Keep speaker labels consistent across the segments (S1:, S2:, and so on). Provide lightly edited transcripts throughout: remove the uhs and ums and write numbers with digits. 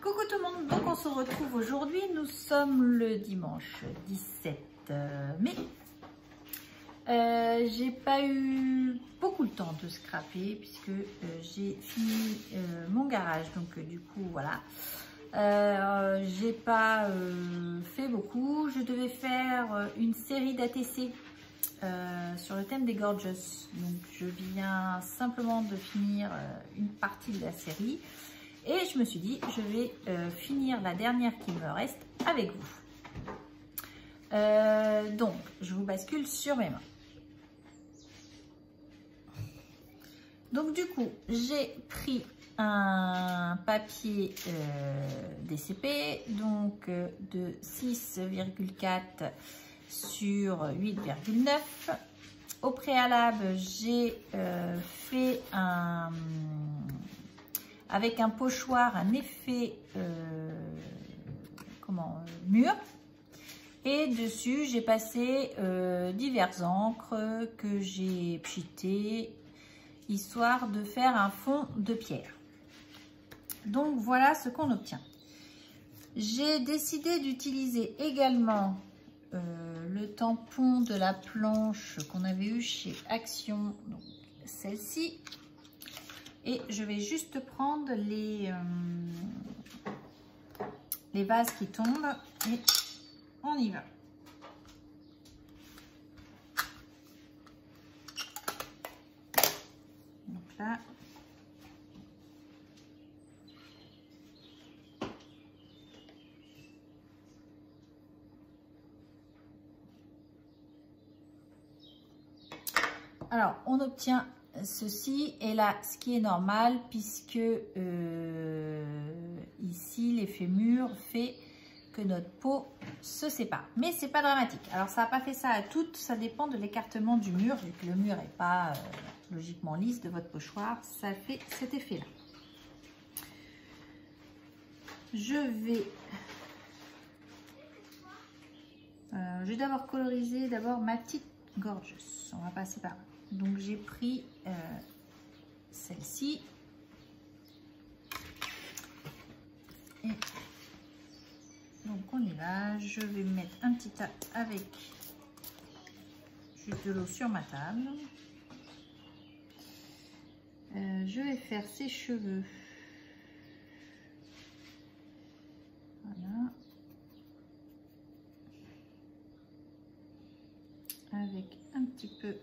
S1: Coucou tout le monde, donc on se retrouve aujourd'hui, nous sommes le dimanche 17 mai. J'ai pas eu beaucoup de temps de scraper puisque j'ai fini mon garage, donc du coup voilà. J'ai pas fait beaucoup, je devais faire une série d'ATC sur le thème des Gorgeous, donc je viens simplement de finir une partie de la série. Et je me suis dit, je vais finir la dernière qui me reste avec vous. Donc, je vous bascule sur mes mains. Donc, du coup, j'ai pris un papier DCP, donc de 6,4 sur 8,9. Au préalable, j'ai fait avec un pochoir, un effet mur, et dessus j'ai passé diverses encres que j'ai pchitées histoire de faire un fond de pierre. Donc voilà ce qu'on obtient. J'ai décidé d'utiliser également le tampon de la planche qu'on avait eu chez Action, donc celle-ci. Et je vais juste prendre les vases qui tombent et on y va. Donc là, alors on obtient ceci, et là ce qui est normal puisque ici l'effet mur fait que notre peau se sépare, mais c'est pas dramatique. Alors ça n'a pas fait ça à toutes, ça dépend de l'écartement du mur, vu que le mur n'est pas logiquement lisse de votre pochoir, ça fait cet effet là. Je vais d'abord coloriser ma petite Gorgeous, on va passer par là. Donc j'ai pris celle-ci et donc on y va. Je vais mettre un petit tas avec juste de l'eau sur ma table. Je vais faire ses cheveux. Voilà. Avec un petit peu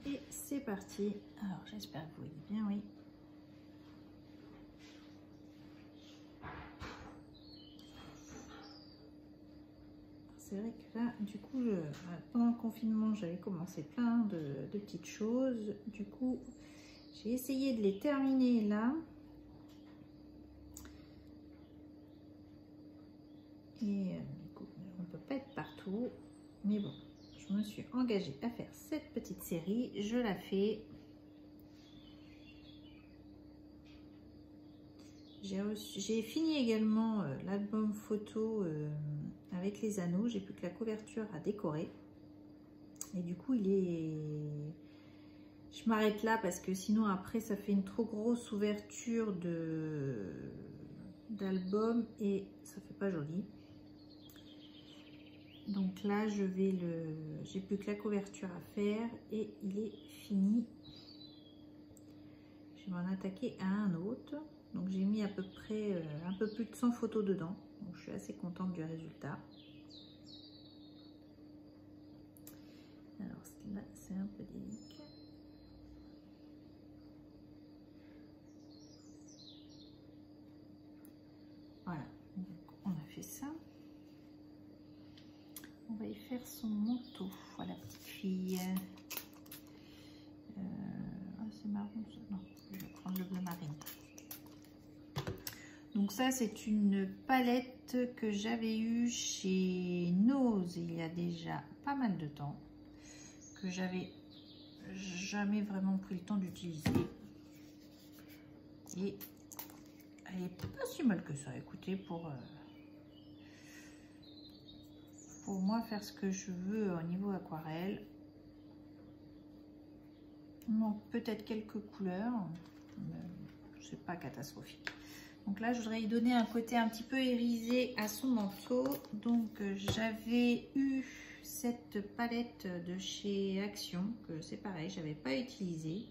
S1: et c'est parti. Alors j'espère que vous voyez bien, oui. C'est vrai que là, du coup, pendant le confinement, j'avais commencé plein de petites choses. Du coup, j'ai essayé de les terminer là. Et du coup, on ne peut pas être partout. Mais bon. Je me suis engagée à faire cette petite série, je la fais. J'ai fini également l'album photo avec les anneaux, j'ai plus que la couverture à décorer. Et du coup, je m'arrête là parce que sinon après ça fait une trop grosse ouverture d'album et ça fait pas joli. Donc là, j'ai plus que la couverture à faire et il est fini. Je vais m'en attaquer à un autre. Donc j'ai mis à peu près un peu plus de 100 photos dedans. Donc je suis assez contente du résultat. Alors là, c'est un peu délicat. Voilà, donc on a fait ça. On va y faire son manteau à la petite fille. C'est marron ça. Non, je vais prendre le bleu marine. Donc ça, c'est une palette que j'avais eue chez Nose il y a déjà pas mal de temps, que j'avais jamais vraiment pris le temps d'utiliser. Et elle est pas si mal que ça. Écoutez, pour pour moi faire ce que je veux au niveau aquarelle. Donc peut-être quelques couleurs, c'est pas catastrophique. Donc là je voudrais y donner un côté un petit peu irisé à son manteau. Donc j'avais eu cette palette de chez Action, que c'est pareil, j'avais pas utilisé.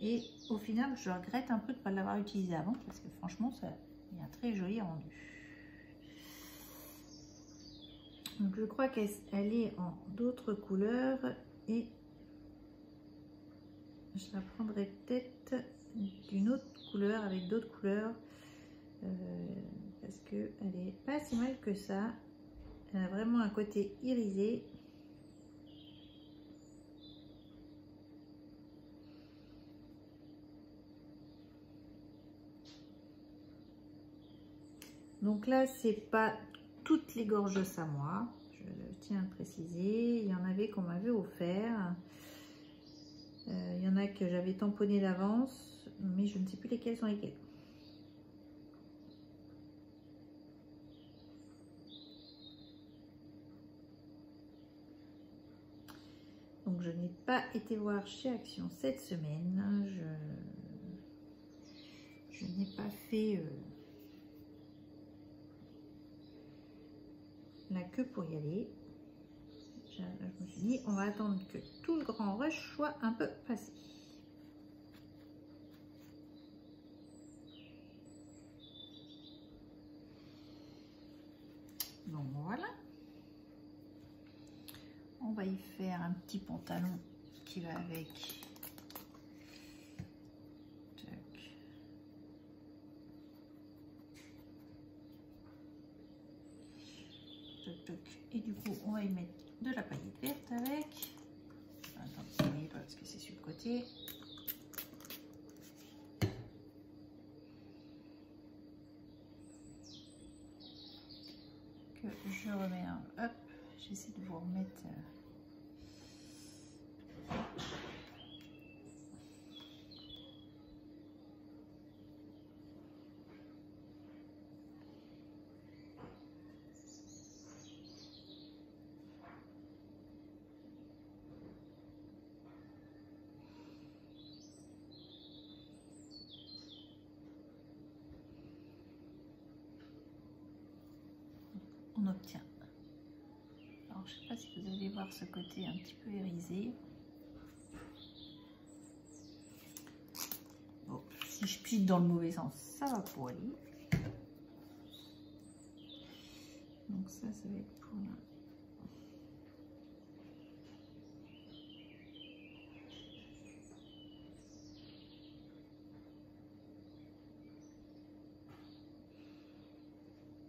S1: Et au final je regrette un peu de ne pas l'avoir utilisé avant, parce que franchement ça il y a un très joli rendu. Donc je crois qu'elle est en d'autres couleurs et je la prendrai peut-être d'une autre couleur avec d'autres couleurs parce que elle est pas si mal que ça. Elle a vraiment un côté irisé. Donc là c'est pas toutes les gorges à moi, je tiens à le préciser. Il y en avait qu'on m'avait offert. Il y en a que j'avais tamponné d'avance, mais je ne sais plus lesquels sont lesquels. Donc je n'ai pas été voir chez Action cette semaine. Je n'ai pas fait la queue pour y aller. Je me suis dit, on va attendre que tout le grand rush soit un peu passé. Donc voilà. On va y faire un petit pantalon qui va avec. Tac. Toc, toc. Et du coup, on va y mettre de la paillette verte avec. Attends, vous voyez pas parce que c'est sur le côté. Que je remets un. Hop, j'essaie de vous remettre. On obtient. Alors je sais pas si vous allez voir ce côté un petit peu irisé. Bon, si je pile dans le mauvais sens, ça va pour aller. Donc ça va être pour là.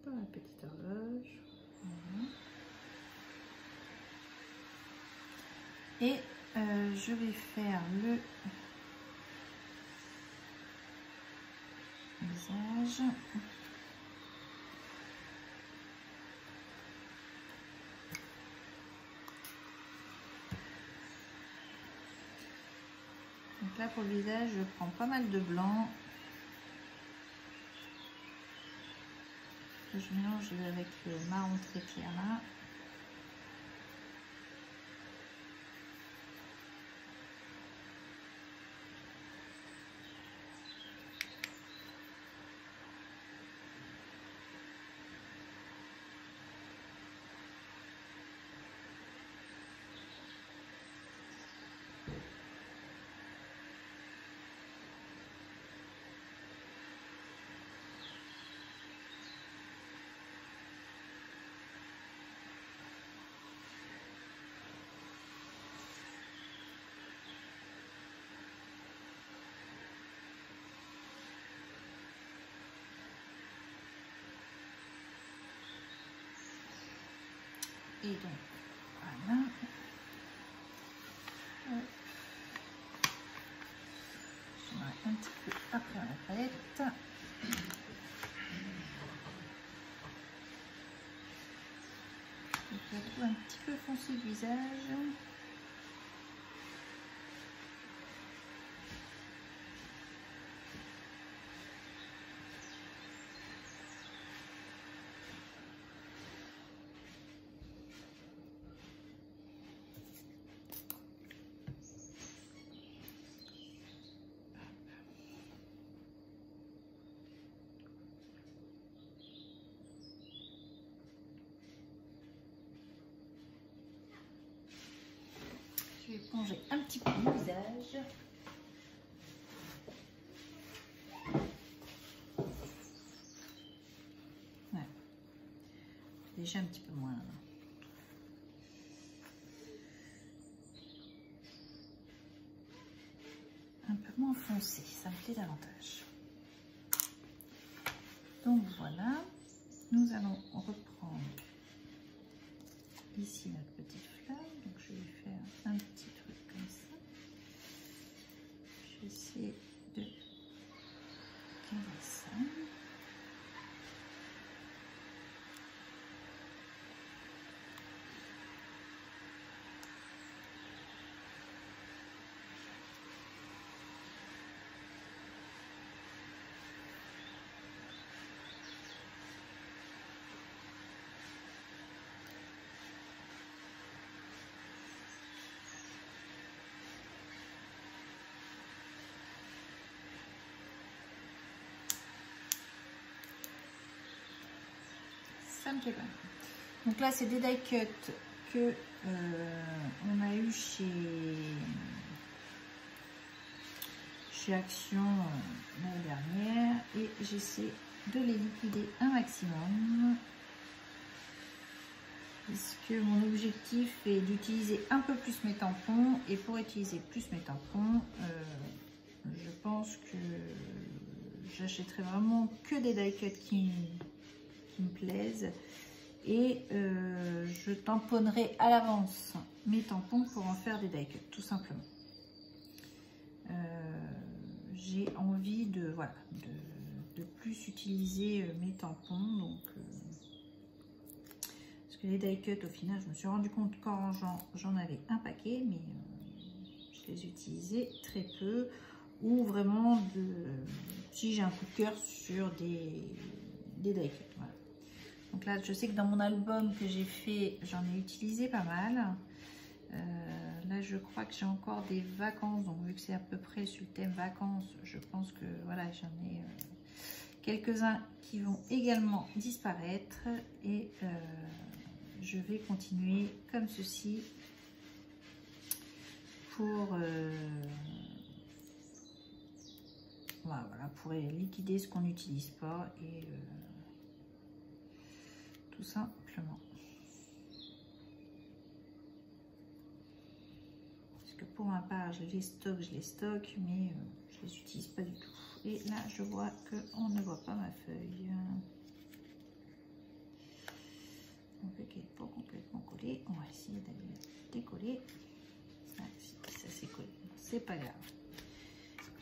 S1: Dans la petite horloge. Voilà. Et je vais faire le visage. Donc là pour le visage, je prends pas mal de blanc. Que je mélange avec le marron très clair là. Et donc, voilà. Je mets un petit peu après la palette. Donc, la peau un petit peu foncée du visage. éponger un petit peu le visage. Ouais. Déjà un petit peu moins. Un peu moins foncé, ça me plaît davantage. Donc voilà, nous allons reprendre ici notre petite flamme. Donc je vais faire un petit truc comme ça. Je vais essayer de caler ça. Ça me plaît pas. Donc là, c'est des die cuts que on a eu chez Action l'année dernière et j'essaie de les liquider un maximum puisque mon objectif est d'utiliser un peu plus mes tampons et pour utiliser plus mes tampons, je pense que j'achèterai vraiment que des die cuts qui me plaisent et je tamponnerai à l'avance mes tampons pour en faire des die cuts tout simplement. J'ai envie de voilà de plus utiliser mes tampons donc parce que les die cuts au final je me suis rendu compte quand j'en avais un paquet mais je les utilisais très peu ou vraiment si j'ai un coup de cœur sur des die cuts. Voilà. Donc là je sais que dans mon album que j'ai fait j'en ai utilisé pas mal. Là je crois que j'ai encore des vacances, donc vu que c'est à peu près sur le thème vacances, je pense que voilà j'en ai quelques-uns qui vont également disparaître et je vais continuer comme ceci pour voilà, pour liquider ce qu'on n'utilise pas et tout simplement. Que pour ma part je les stocke mais je les utilise pas du tout et là je vois que on ne voit pas ma feuille donc elle n'est pas complètement collée, on va essayer d'aller la décoller. Ah, si, ça s'est collé, c'est pas grave,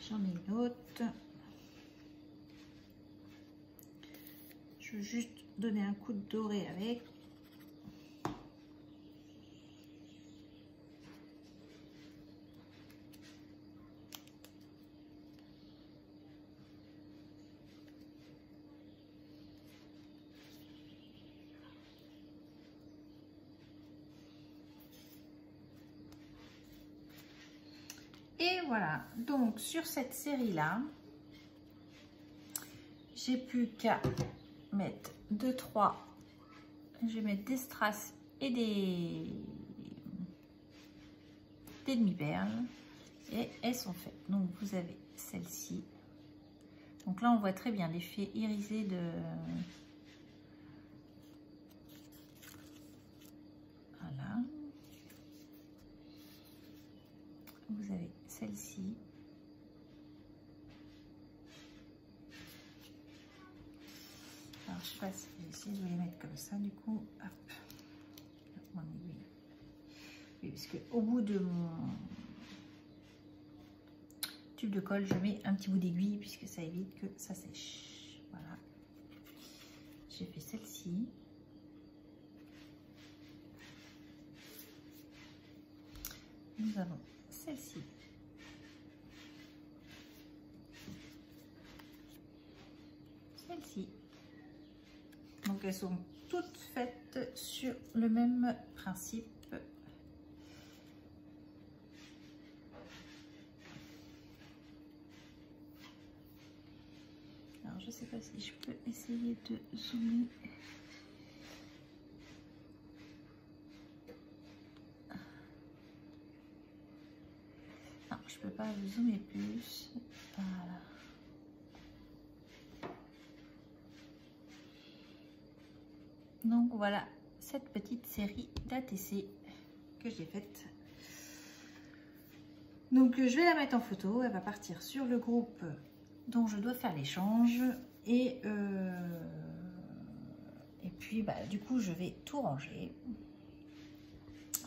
S1: j'en ai une autre. Je veux juste donner un coup de doré avec. Et voilà, donc sur cette série là, j'ai plus qu'à mettre 2-3, je vais mettre des strass et des demi-perles et elles sont faites. Donc vous avez celle-ci. Donc là on voit très bien l'effet irisé de... Voilà. Vous avez celle-ci. Alors je sais pas si je vais les mettre comme ça du coup. Hop. Mon aiguille. Oui, parce que au bout de mon tube de colle, je mets un petit bout d'aiguille puisque ça évite que ça sèche. Voilà. J'ai fait celle-ci. Nous avons celle-ci. Celle-ci. Donc elles sont toutes faites sur le même principe. Alors je sais pas si je peux essayer de zoomer. je peux pas vous zoomer plus. Voilà. Donc voilà cette petite série d'ATC que j'ai faite. Donc je vais la mettre en photo, elle va partir sur le groupe dont je dois faire l'échange et puis bah, du coup je vais tout ranger.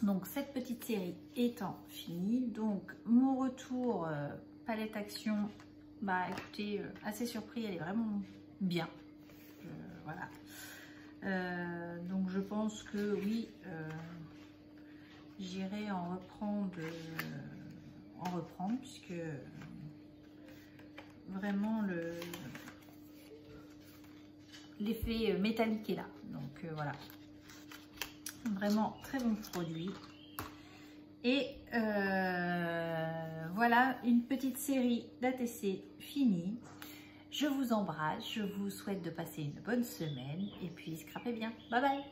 S1: Donc cette petite série étant finie, donc mon retour palette action, bah écoutez, assez surpris, elle est vraiment bien. Voilà. Donc je pense que oui, j'irai en reprendre, puisque vraiment l'effet métallique est là. Donc voilà. Vraiment très bon produit. Et voilà une petite série d'ATC finie. Je vous embrasse, je vous souhaite de passer une bonne semaine et puis scrapez bien. Bye bye.